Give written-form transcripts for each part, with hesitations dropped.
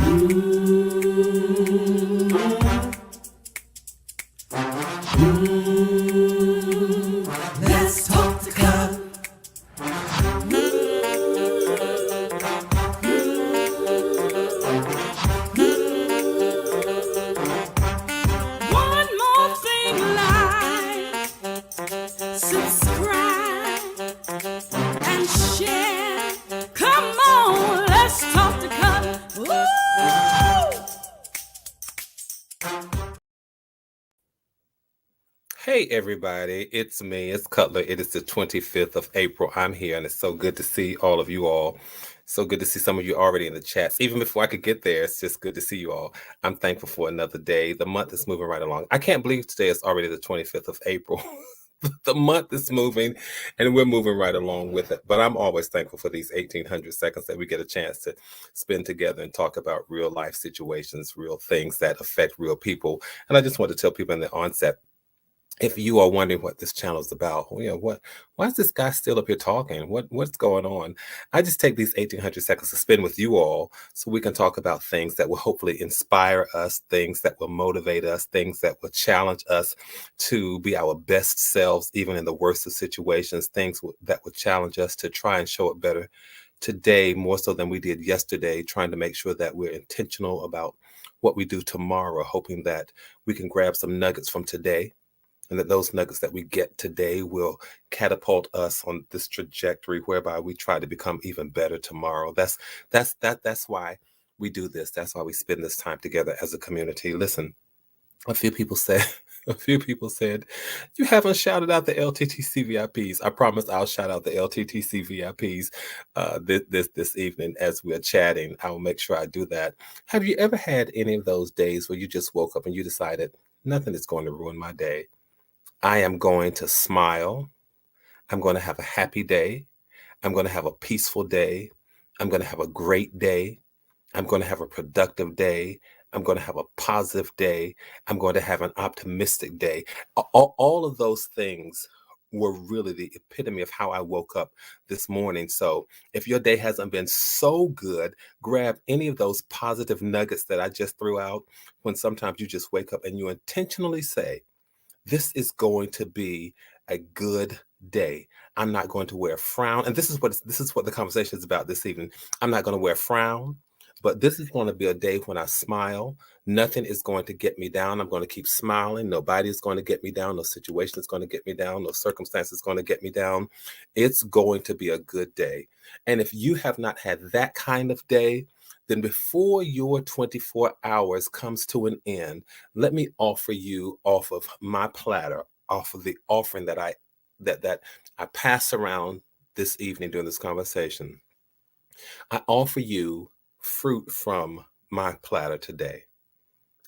Let's talk to God. One more thing, like, subscribe, and share. Come on, let's talk to God. Woo! Hey everybody, it's me, it's Cutler. It is the 25th of April. I'm here and it's so good to see all of you all. So good to see some of you already in the chats. Even before I could get there, it's just good to see you all. I'm thankful for another day. The month is moving right along. I can't believe today is already the 25th of April. The month is moving and we're moving right along with it. But I'm always thankful for these 1800 seconds that we get a chance to spend together and talk about real life situations, real things that affect real people. And I just want to tell people in the onset, if you are wondering what this channel is about, why is this guy still up here talking? What's going on? I just take these 1800 seconds to spend with you all so we can talk about things that will hopefully inspire us, things that will motivate us, things that will challenge us to be our best selves, even in the worst of situations, things that will challenge us to try and show it better today, more so than we did yesterday, trying to make sure that we're intentional about what we do tomorrow, hoping that we can grab some nuggets from today and that those nuggets that we get today will catapult us on this trajectory whereby we try to become even better tomorrow. That's why we do this. That's why we spend this time together as a community. Listen, a few people said you haven't shouted out the LTTC VIPs. I promise I'll shout out the LTTC VIPs this evening as we're chatting. I will make sure I do that. Have you ever had any of those days where you just woke up and you decided nothing is going to ruin my day? I am going to smile. I'm going to have a happy day. I'm going to have a peaceful day. I'm going to have a great day. I'm going to have a productive day. I'm going to have a positive day. I'm going to have an optimistic day. All of those things were really the epitome of how I woke up this morning. So if your day hasn't been so good, grab any of those positive nuggets that I just threw out when sometimes you just wake up and you intentionally say, this is going to be a good day. I'm not going to wear a frown. And this is what the conversation is about this evening. I'm not going to wear a frown, but this is going to be a day when I smile. Nothing is going to get me down. I'm going to keep smiling. Nobody is going to get me down. No situation is going to get me down. No circumstance is going to get me down. It's going to be a good day. And if you have not had that kind of day, then before your 24 hours comes to an end, let me offer you off of my platter, off of the offering that I pass around this evening during this conversation. I offer you fruit from my platter today.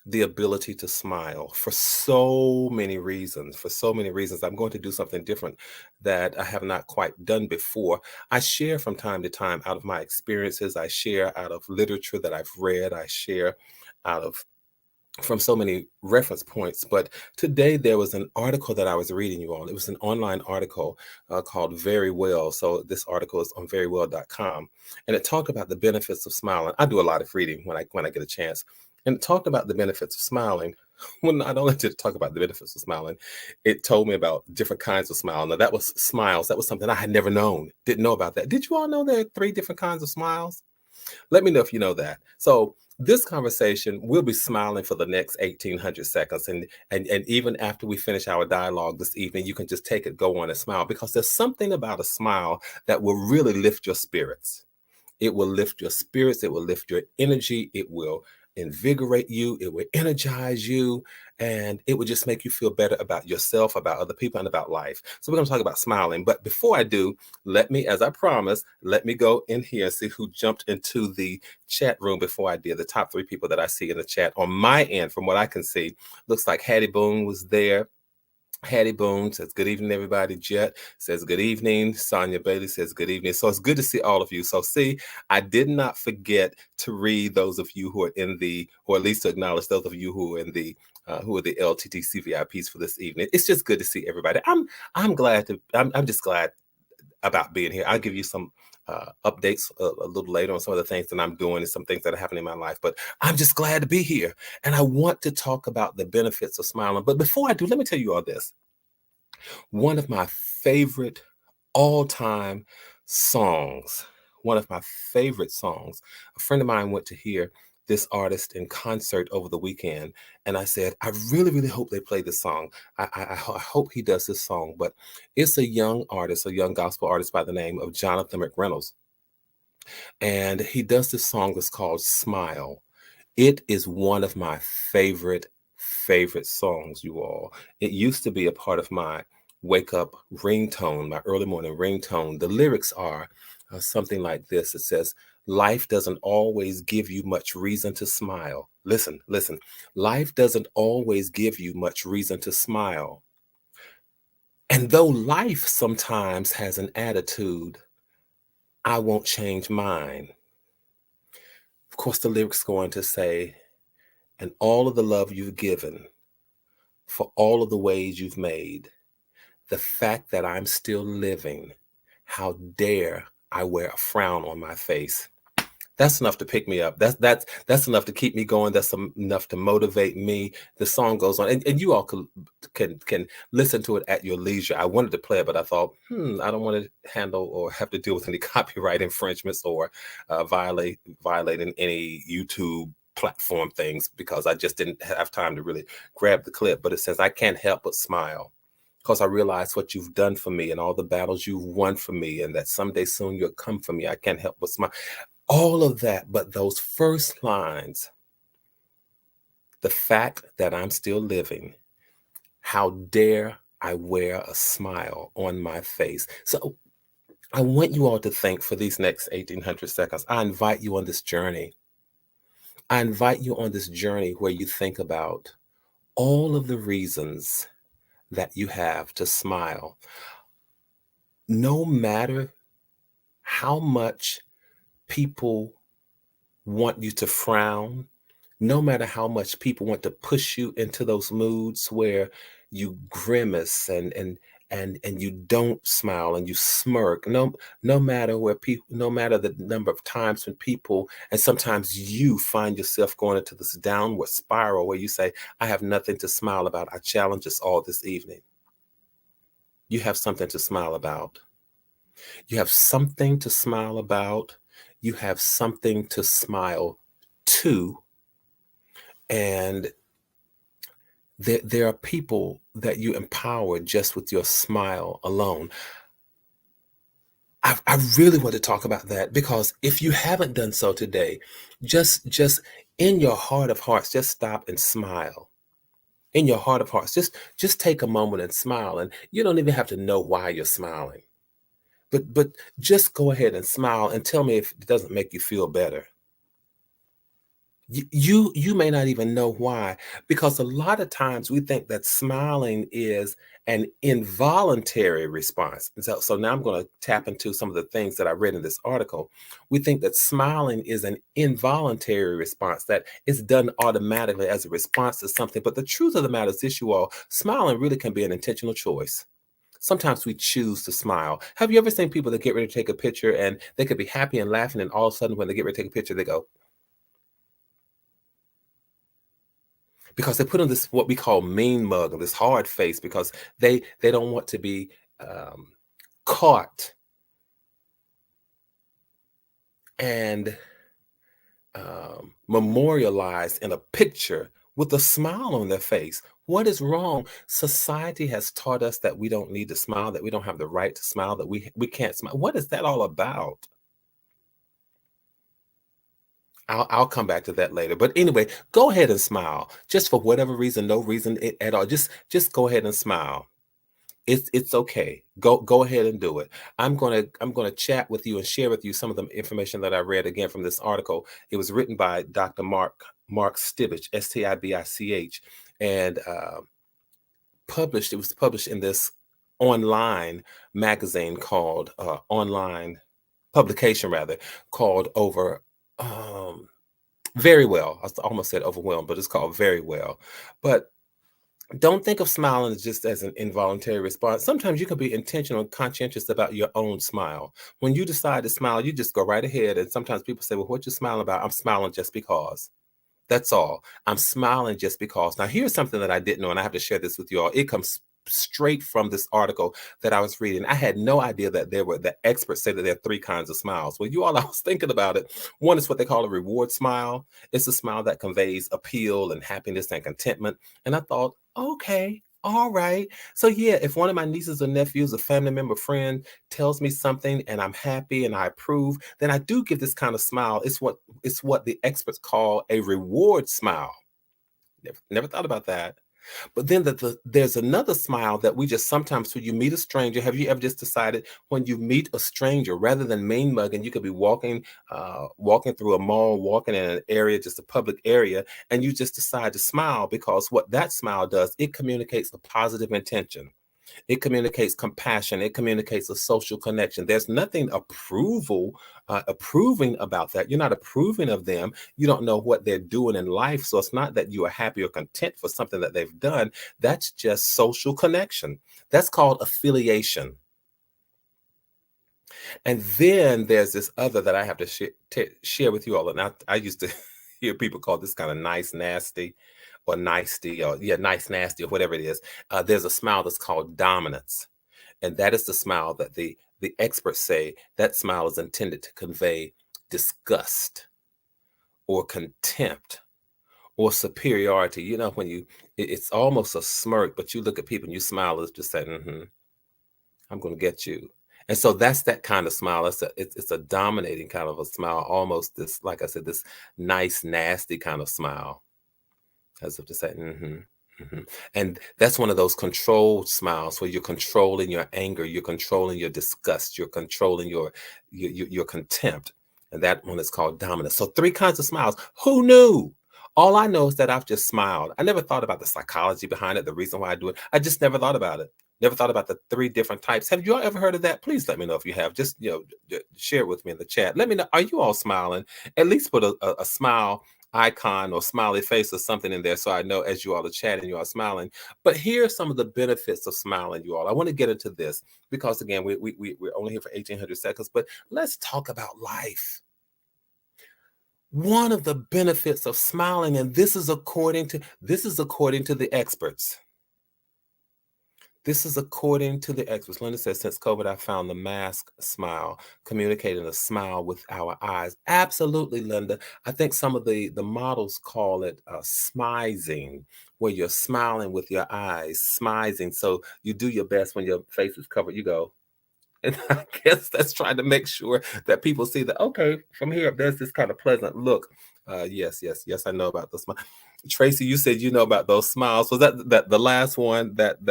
The ability to smile for so many reasons. For so many reasons, I'm going to do something different that I have not quite done before. I share from time to time out of my experiences. I share out of literature that I've read. I share out of from so many reference points. But today there was an article that I was reading, you all. It was an online article called Very Well. So this article is on verywell.com. And it talked about the benefits of smiling. I do a lot of reading when I get a chance. And it talked about the benefits of smiling. Well, not only did it talk about the benefits of smiling, it told me about different kinds of smile. Now that was smiles. That was something I had never known. Didn't know about that. Did you all know there are 3 different kinds of smiles? Let me know if you know that. So this conversation, we'll be smiling for the next 1800 seconds. And even after we finish our dialogue this evening, you can just take it, go on and smile, because there's something about a smile that will really lift your spirits. It will lift your spirits. It will lift your energy. It will invigorate you. It will energize you. And it will just make you feel better about yourself, about other people, and about life. So we're going to talk about smiling. But before I do, let me, as I promised, let me go in here and see who jumped into the chat room before I did. The top 3 people that I see in the chat on my end, from what I can see, looks like Hattie Boone was there. Hattie Boone says, good evening, everybody. Jet says, good evening. Sonia Bailey says, good evening. So it's good to see all of you. So see, I did not forget to read those of you who are in the, or at least to acknowledge those of you who are in the, who are the LTTC VIPs for this evening. It's just good to see everybody. I'm just glad about being here. I'll give you some updates a little later on some of the things that I'm doing and some things that are happening in my life. But I'm just glad to be here. And I want to talk about the benefits of smiling. But before I do, let me tell you all this. One of my favorite all-time songs, one of my favorite songs, a friend of mine went to hear this artist in concert over the weekend. And I said, I really, really hope they play this song. I hope he does this song. But it's a young artist, a young gospel artist by the name of Jonathan McReynolds. And he does this song that's called Smile. It is one of my favorite songs, you all. It used to be a part of my wake up ringtone, my early morning ringtone. The lyrics are something like this. It says, life doesn't always give you much reason to smile. Listen, listen. Life doesn't always give you much reason to smile. And though life sometimes has an attitude, I won't change mine. Of course, the lyrics go on to say, and all of the love you've given, for all of the ways you've made, the fact that I'm still living, how dare I wear a frown on my face. That's enough to pick me up. That's enough to keep me going. That's enough to motivate me. The song goes on, and you all can listen to it at your leisure. I wanted to play it, but I thought, I don't want to handle or have to deal with any copyright infringements or violating any YouTube platform things, because I just didn't have time to really grab the clip. But it says, I can't help but smile, because I realize what you've done for me and all the battles you've won for me, and that someday soon you'll come for me. I can't help but smile. All of that, but those first lines, the fact that I'm still living, how dare I wear a smile on my face. So I want you all to think for these next 1800 seconds. I invite you on this journey. I invite you on this journey where you think about all of the reasons that you have to smile. No matter how much people want you to frown, no matter how much people want to push you into those moods where you grimace and you don't smile and you smirk, no matter where people, no matter the number of times when people, and sometimes you find yourself going into this downward spiral where you say, I have nothing to smile about. I challenge us all this evening. You have something to smile about. You have something to smile about. You have something to smile to. And there are people that you empower just with your smile alone. I really want to talk about that, because if you haven't done so today, just in your heart of hearts, just stop and smile. In your heart of hearts, just take a moment and smile. And you don't even have to know why you're smiling. But just go ahead and smile and tell me if it doesn't make you feel better. You may not even know why, because a lot of times we think that smiling is an involuntary response. And so now I'm going to tap into some of the things that I read in this article. We think that smiling is an involuntary response, that it's done automatically as a response to something. But the truth of the matter is this, you all, smiling really can be an intentional choice. Sometimes we choose to smile. Have you ever seen people that get ready to take a picture and they could be happy and laughing, and all of a sudden when they get ready to take a picture, they go, because they put on this, what we call mean mug, or this hard face, because they don't want to be caught and memorialized in a picture with a smile on their face. What is wrong? Society has taught us that we don't need to smile, that we don't have the right to smile, that we can't smile. What is that all about? I'll come back to that later. But anyway, go ahead and smile. Just for whatever reason, no reason at all. Just go ahead and smile. It's okay. Go ahead and do it. I'm gonna chat with you and share with you some of the information that I read again from this article. It was written by Dr. Mark Stibich, Stibich, and published. It was published in this online magazine called online publication rather, called Over. Very Well. I almost said Overwhelmed, but it's called Very Well. But Don't think of smiling just as an involuntary response. Sometimes you can be intentional and conscientious about your own smile. When you decide to smile, you just go right ahead. And sometimes people say, well, what you smiling about? I'm smiling just because. That's all. I'm smiling just because. Now, here's something that I didn't know, and I have to share this with you all. It comes straight from this article that I was reading. I had no idea that the experts say that there are three kinds of smiles. Well, you all, I was thinking about it. One is what they call a reward smile. It's a smile that conveys appeal and happiness and contentment. And I thought, okay, all right. So yeah, if one of my nieces or nephews, a family member, friend tells me something and I'm happy and I approve, then I do give this kind of smile. It's what the experts call a reward smile. Never thought about that. But then there's another smile that we just sometimes, when you meet a stranger, have you ever just decided when you meet a stranger, rather than mean mugging, you could be walking through a mall, walking in an area, just a public area, and you just decide to smile because what that smile does, it communicates a positive intention. It communicates compassion. It communicates a social connection. There's nothing approving about that. You're not approving of them. You don't know what they're doing in life. So it's not that you are happy or content for something that they've done. That's just social connection. That's called affiliation. And then there's this other that I have to share with you all. And I used to hear people call this kind of nice, nasty, or nicety, or yeah, nice, nasty, or whatever it is. There's a smile that's called dominance. And that is the smile that the experts say that smile is intended to convey disgust or contempt or superiority. You know, when it's almost a smirk, but you look at people and you smile as just saying, I'm going to get you. And so that's that kind of smile. It's a dominating kind of a smile, almost this, like I said, this nice, nasty kind of smile, as if to say, And that's one of those controlled smiles where you're controlling your anger, you're controlling your disgust, you're controlling your contempt. And that one is called dominance. So three kinds of smiles. Who knew? All I know is that I've just smiled. I never thought about the psychology behind it, the reason why I do it. I just never thought about it. Never thought about the three different types. Have you all ever heard of that? Please let me know if you have. Just share it with me in the chat. Let me know. Are you all smiling? At least put a smile icon or smiley face or something in there so I know as you all are chatting, you are smiling. But here are some of the benefits of smiling, you all. I want to get into this because, again, we're only here for 1,800 seconds, but let's talk about life. One of the benefits of smiling, and this is according to the experts. This is according to the experts. Linda says, since COVID, I found the mask smile, communicating a smile with our eyes. Absolutely, Linda. I think some of the models call it smizing, where you're smiling with your eyes, smizing. So you do your best when your face is covered. You go. And I guess that's trying to make sure that people see that, okay, from here, there's this kind of pleasant look. Yes, I know about the smile. Tracy, you said you know about those smiles. Was that the last one, that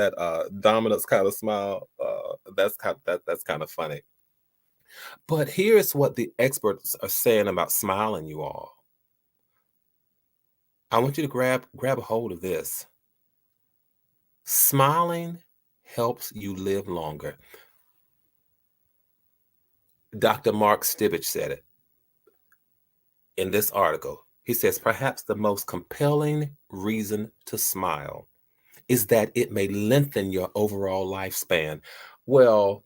dominance kind of smile? That's kind of funny. But here's what the experts are saying about smiling, you all. I want you to grab a hold of this. Smiling helps you live longer. Dr. Mark Stibich said it in this article. He says, perhaps the most compelling reason to smile is that it may lengthen your overall lifespan. Well,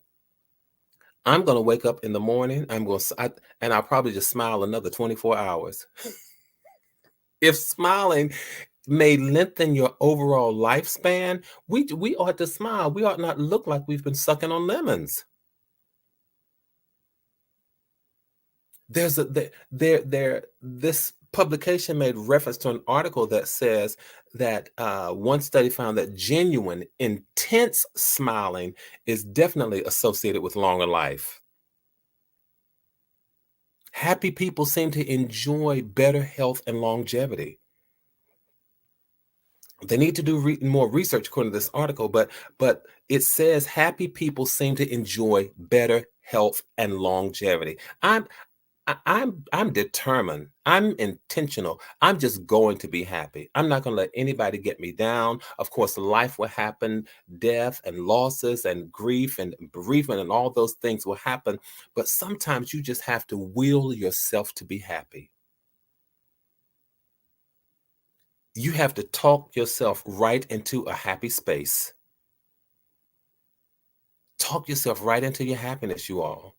I'm going to wake up in the morning, and I'll probably just smile another 24 hours. If smiling may lengthen your overall lifespan, we ought to smile. We ought not look like we've been sucking on lemons. This publication made reference to an article that says that one study found that genuine, intense smiling is definitely associated with longer life. Happy people seem to enjoy better health and longevity. They need to do more research according to this article, but it says happy people seem to enjoy better health and longevity. I'm determined. I'm intentional. I'm just going to be happy. I'm not going to let anybody get me down. Of course, life will happen, death and losses and grief and bereavement and all those things will happen. But sometimes you just have to will yourself to be happy. You have to talk yourself right into a happy space. Talk yourself right into your happiness, you all.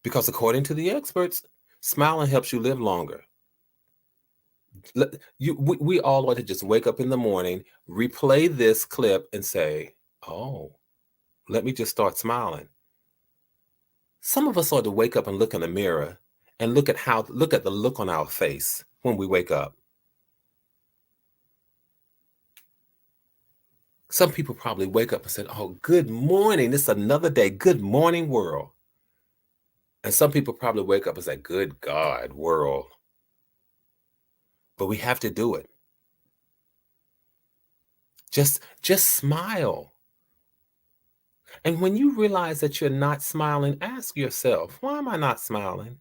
Because according to the experts, smiling helps you live longer. We all ought to just wake up in the morning, replay this clip, and say, oh, let me just start smiling. Some of us ought to wake up and look in the mirror and look at the look on our face when we wake up. Some people probably wake up and said, oh, good morning. It's another day. Good morning, world. And some people probably wake up and say, good God, world. But we have to do it. Just smile. And when you realize that you're not smiling, ask yourself, why am I not smiling?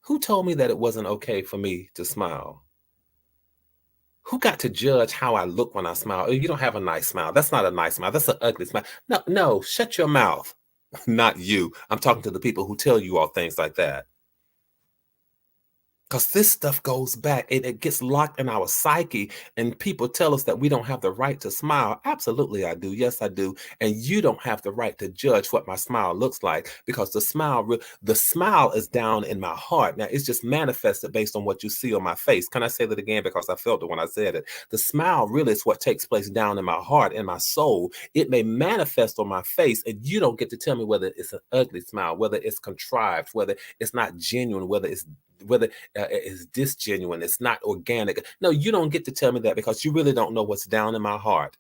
Who told me that it wasn't okay for me to smile? Who got to judge how I look when I smile? Oh, you don't have a nice smile. That's not a nice smile. That's an ugly smile. No, shut your mouth. Not you. I'm talking to the people who tell you all things like that. Because this stuff goes back. It gets locked in our psyche, and people tell us that we don't have the right to smile. Absolutely, I do. Yes, I do. And you don't have the right to judge what my smile looks like, because the smile is down in my heart. Now, it's just manifested based on what you see on my face. Can I say that again? Because I felt it when I said it. The smile really is what takes place down in my heart, in my soul. It may manifest on my face, and you don't get to tell me whether it's an ugly smile, whether it's contrived, whether it's not genuine, whether it's disgenuine, it's not organic. No, you don't get to tell me that, because you really don't know what's down in my heart.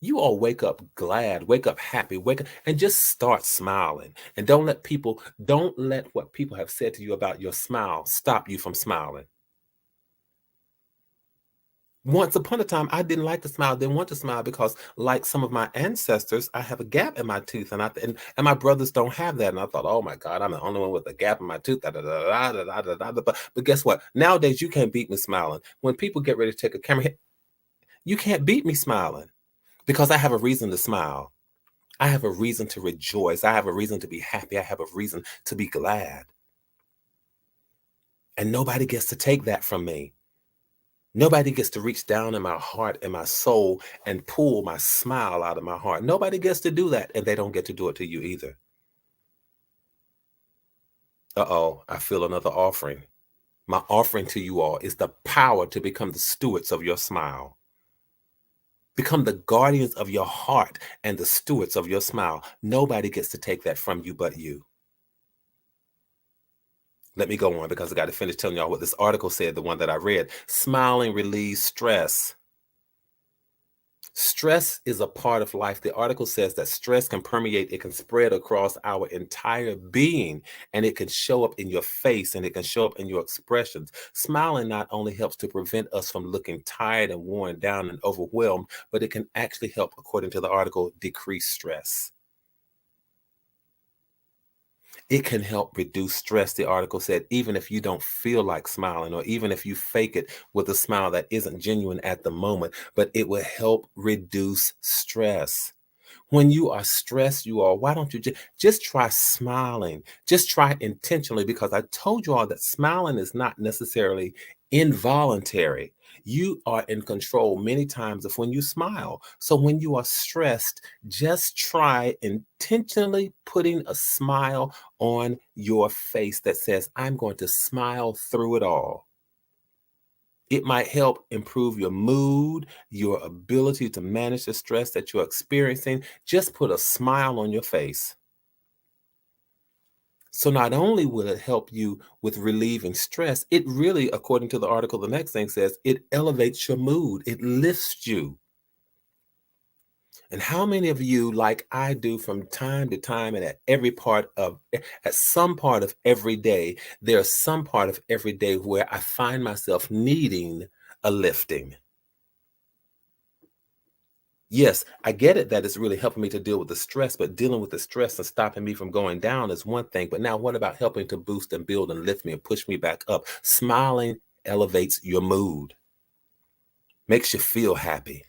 You all wake up glad, wake up happy, wake up and just start smiling. And don't let what people have said to you about your smile stop you from smiling. Once upon a time, I didn't like to smile, didn't want to smile, because like some of my ancestors, I have a gap in my tooth, and my brothers don't have that. And I thought, oh my God, I'm the only one with a gap in my tooth. But guess what? Nowadays, you can't beat me smiling. When people get ready to take a camera hit, you can't beat me smiling, because I have a reason to smile. I have a reason to rejoice. I have a reason to be happy. I have a reason to be glad. And nobody gets to take that from me. Nobody gets to reach down in my heart and my soul and pull my smile out of my heart. Nobody gets to do that, and they don't get to do it to you either. Uh-oh, I feel another offering. My offering to you all is the power to become the stewards of your smile. Become the guardians of your heart and the stewards of your smile. Nobody gets to take that from you but you. Let me go on, because I got to finish telling y'all what this article said, the one that I read. Smiling relieves stress. Stress is a part of life. The article says that stress can permeate, it can spread across our entire being, and it can show up in your face, and it can show up in your expressions. Smiling not only helps to prevent us from looking tired and worn down and overwhelmed, but it can actually help, according to the article, decrease stress. It can help reduce stress, the article said, even if you don't feel like smiling, or even if you fake it with a smile that isn't genuine at the moment, but it will help reduce stress. When you are stressed, why don't you just try smiling? Just try intentionally, because I told you all that smiling is not necessarily involuntary. You are in control many times of when you smile. So when you are stressed, just try intentionally putting a smile on your face that says, I'm going to smile through it all. It might help improve your mood, your ability to manage the stress that you're experiencing. Just put a smile on your face. So not only will it help you with relieving stress, it really, according to the article, the next thing says, it elevates your mood. It lifts you. And how many of you, like I do from time to time, and at some part of every day, there's some part of every day where I find myself needing a lifting. Yes, I get it that it's really helping me to deal with the stress, but dealing with the stress and stopping me from going down is one thing. But now what about helping to boost and build and lift me and push me back up? Smiling elevates your mood, makes you feel happy.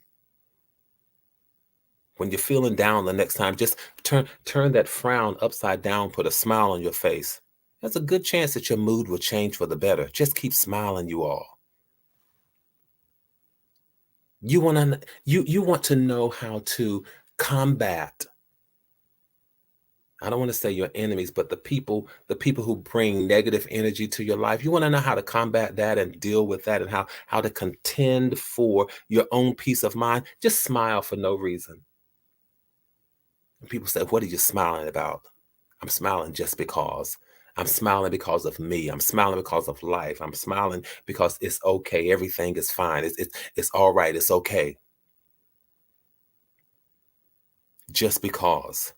When you're feeling down the next time, just turn that frown upside down, put a smile on your face. there's a good chance that your mood will change for the better. Just keep smiling, you all. You want to know how to combat, I don't want to say your enemies, but the people who bring negative energy to your life. You want to know how to combat that and deal with that, and how to contend for your own peace of mind. Just smile for no reason. And people say, "What are you smiling about?" I'm smiling just because. I'm smiling because of me. I'm smiling because of life. I'm smiling because it's okay. Everything is fine. It's all right. It's okay. Just because.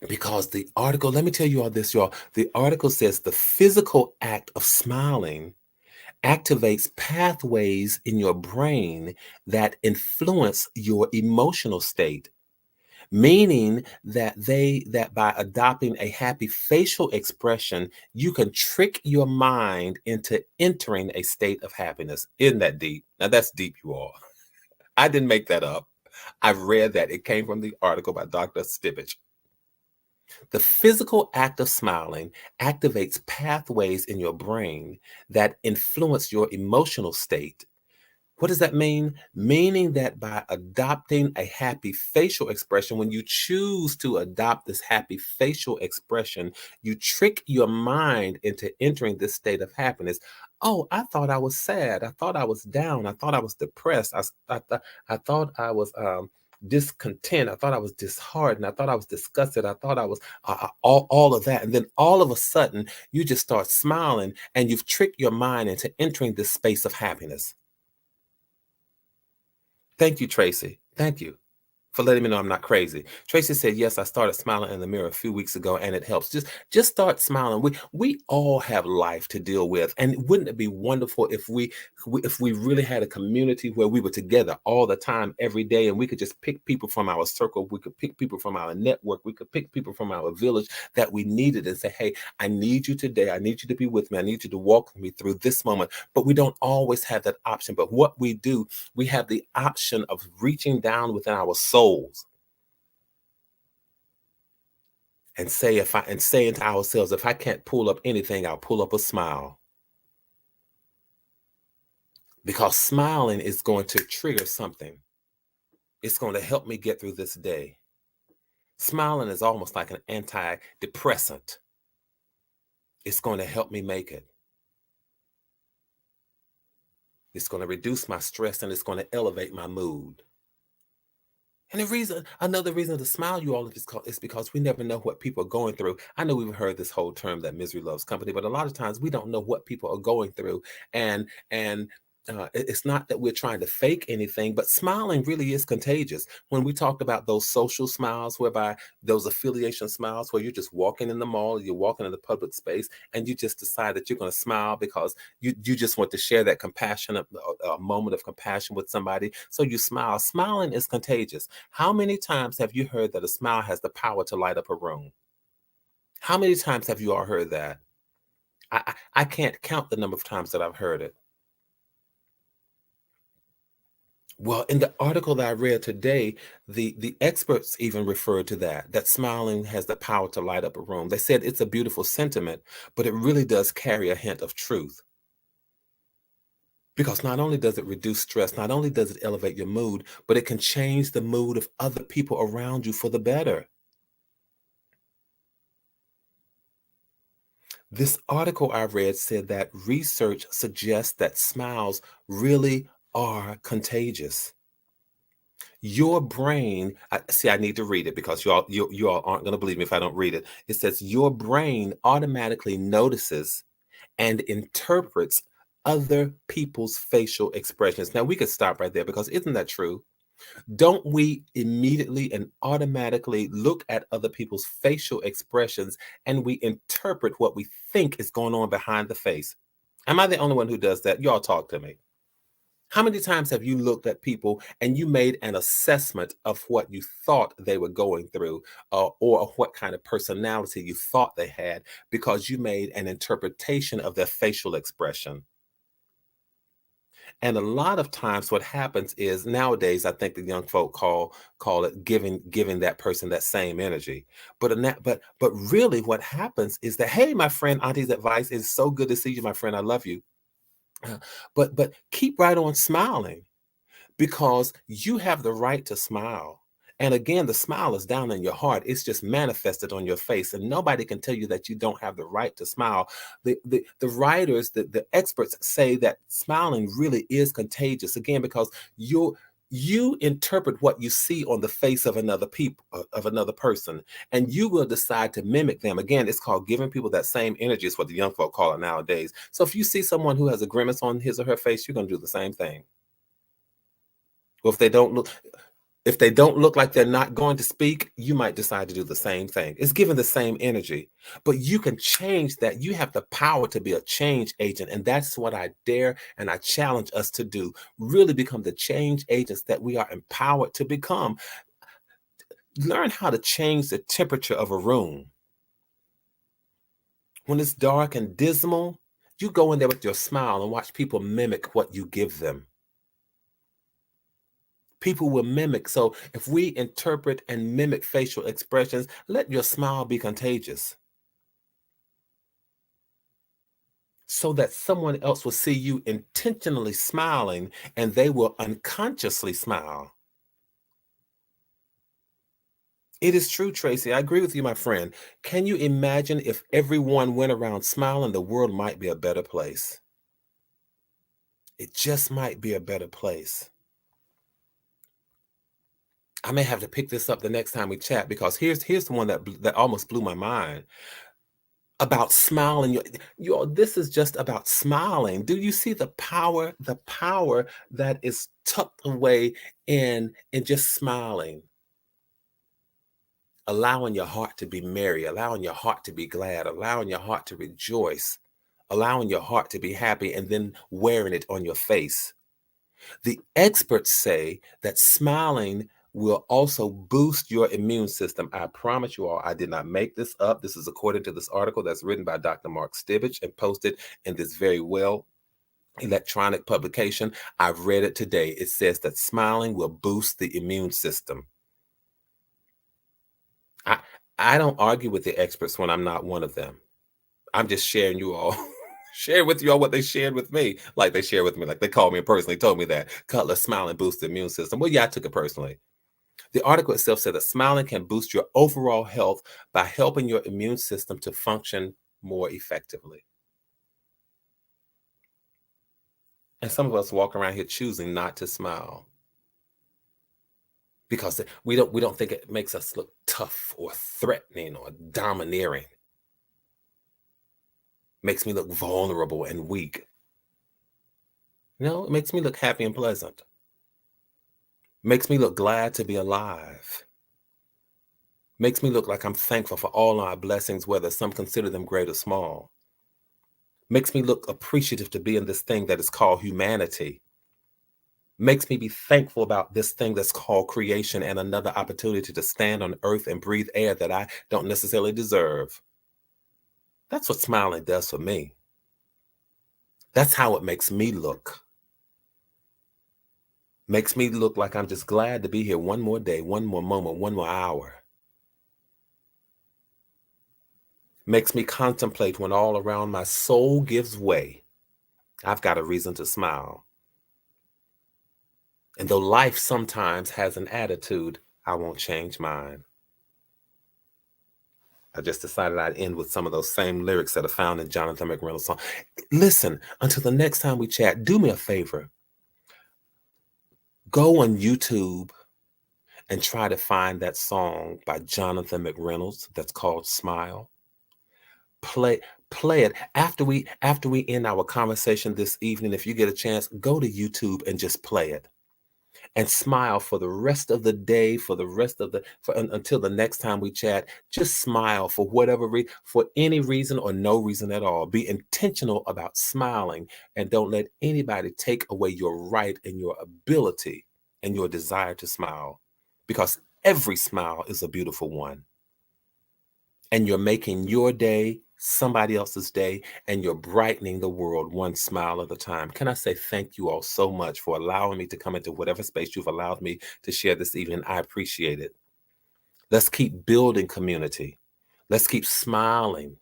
Because the article, let me tell you all this, y'all. The article says the physical act of smiling activates pathways in your brain that influence your emotional state, meaning that by adopting a happy facial expression, you can trick your mind into entering a state of happiness. Isn't that deep? Now that's deep, you all. I didn't make that up. I've read that. It came from the article by Dr. Stibich. The physical act of smiling activates pathways in your brain that influence your emotional state. What does that mean? Meaning that by adopting a happy facial expression, when you choose to adopt this happy facial expression, you trick your mind into entering this state of happiness. Oh, I thought I was sad. I thought I was down. I thought I was depressed. I thought I was discontent. I thought I was disheartened. I thought I was disgusted. I thought I was all of that. And then all of a sudden, you just start smiling, and you've tricked your mind into entering this space of happiness. Thank you, Tracy. Thank you for letting me know I'm not crazy. Tracy said, "Yes, I started smiling in the mirror a few weeks ago, and it helps." Just start smiling. We all have life to deal with, and wouldn't it be wonderful if we really had a community where we were together all the time, every day, and we could just pick people from our circle, we could pick people from our network, we could pick people from our village that we needed, and say, "Hey, I need you today. I need you to be with me. I need you to walk with me through this moment." But we don't always have that option. But what we do, we have the option of reaching down within our souls and say into ourselves, if I can't pull up anything, I'll pull up a smile. Because smiling is going to trigger something. It's going to help me get through this day. Smiling is almost like an antidepressant. It's going to help me make it. It's going to reduce my stress, and it's going to elevate my mood. And another reason to smile, you all, is because we never know what people are going through. I know we've heard this whole term that misery loves company, but a lot of times we don't know what people are going through. And it's not that we're trying to fake anything, but smiling really is contagious. When we talked about those social smiles, whereby those affiliation smiles, where you're just walking in the mall, you're walking in the public space, and you just decide that you're going to smile because you just want to share that compassion, a moment of compassion with somebody. So you smile. Smiling is contagious. How many times have you heard that a smile has the power to light up a room? How many times have you all heard that? I can't count the number of times that I've heard it. Well, in the article that I read today, the experts even referred to that smiling has the power to light up a room. They said it's a beautiful sentiment, but it really does carry a hint of truth. Because not only does it reduce stress, not only does it elevate your mood, but it can change the mood of other people around you for the better. This article I read said that research suggests that smiles really are contagious. Your brain, I need to read it because you all aren't going to believe me if I don't read it. It says your brain automatically notices and interprets other people's facial expressions. Now we could stop right there, because isn't that true? Don't we immediately and automatically look at other people's facial expressions, and we interpret what we think is going on behind the face? Am I the only one who does that? Y'all talk to me. How many times have you looked at people and you made an assessment of what you thought they were going through, or what kind of personality you thought they had, because you made an interpretation of their facial expression? And a lot of times what happens is nowadays, I think the young folk call it giving that person that same energy. But really what happens is that, hey, my friend, Auntie's advice is so good to see you, my friend. I love you. But keep right on smiling because you have the right to smile. And again, the smile is down in your heart. It's just manifested on your face. And nobody can tell you that you don't have the right to smile. The writers, the experts say that smiling really is contagious. Again, because you interpret what you see on the face of another person, and you will decide to mimic them. Again, it's called giving people that same energy, is what the young folk call it nowadays. So if you see someone who has a grimace on his or her face, you're going to do the same thing. Well, if they don't look like they're not going to speak, you might decide to do the same thing. It's giving the same energy, but you can change that. You have the power to be a change agent. And that's what I dare and I challenge us to do. Really become the change agents that we are empowered to become. Learn how to change the temperature of a room. When it's dark and dismal, you go in there with your smile and watch people mimic what you give them. People will mimic. So if we interpret and mimic facial expressions, let your smile be contagious so that someone else will see you intentionally smiling and they will unconsciously smile. It is true, Tracy. I agree with you, my friend. Can you imagine if everyone went around smiling, the world might be a better place. It just might be a better place. I may have to pick this up the next time we chat because here's the one that almost blew my mind about smiling. This is just about smiling. Do you see the power that is tucked away in just smiling? Allowing your heart to be merry, allowing your heart to be glad, allowing your heart to rejoice, allowing your heart to be happy, and then wearing it on your face. The experts say that smiling will also boost your immune system. I promise you all, I did not make this up. This is according to this article that's written by Dr. Mark Stibich and posted in this very well electronic publication. I've read it today. It says that smiling will boost the immune system. I don't argue with the experts when I'm not one of them. I'm just sharing with you all what they shared with me. Like they shared with me, like they called me and personally told me that Cutler smiling boosts the immune system. Well, yeah, I took it personally. The article itself said that smiling can boost your overall health by helping your immune system to function more effectively. And some of us walk around here choosing not to smile because we don't think it makes us look tough or threatening or domineering. Makes me look vulnerable and weak. No, it makes me look happy and pleasant. Makes me look glad to be alive. Makes me look like I'm thankful for all our blessings, whether some consider them great or small. Makes me look appreciative to be in this thing that is called humanity. Makes me be thankful about this thing that's called creation and another opportunity to stand on earth and breathe air that I don't necessarily deserve. That's what smiling does for me. That's how it makes me look. Makes me look like I'm just glad to be here one more day, one more moment, one more hour. Makes me contemplate when all around my soul gives way. I've got a reason to smile. And though life sometimes has an attitude, I won't change mine. I just decided I'd end with some of those same lyrics that are found in Jonathan McReynolds' song. Listen, until the next time we chat, do me a favor. Go on YouTube and try to find that song by Jonathan McReynolds that's called Smile. Play it after we end our conversation this evening. If you get a chance, go to YouTube and just play it and smile for the rest of the day, until the next time we chat. Just smile for for any reason or no reason at all. Be intentional about smiling and don't let anybody take away your right and your ability and your desire to smile, because every smile is a beautiful one. And you're making your day somebody else's day, and you're brightening the world one smile at a time. Can I say thank you all so much for allowing me to come into whatever space you've allowed me to share this evening? I appreciate it. Let's keep building community. Let's keep smiling.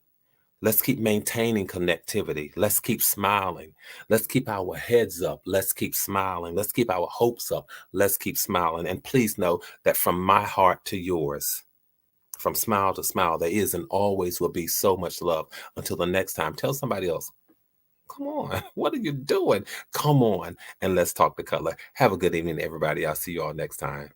Let's keep maintaining connectivity. Let's keep smiling. Let's keep our heads up. Let's keep smiling. Let's keep our hopes up. Let's keep smiling. And please know that from my heart to yours, from smile to smile, there is and always will be so much love. Until the next time, tell somebody else, come on, what are you doing? Come on, and let's talk the color. Have a good evening, everybody. I'll see you all next time.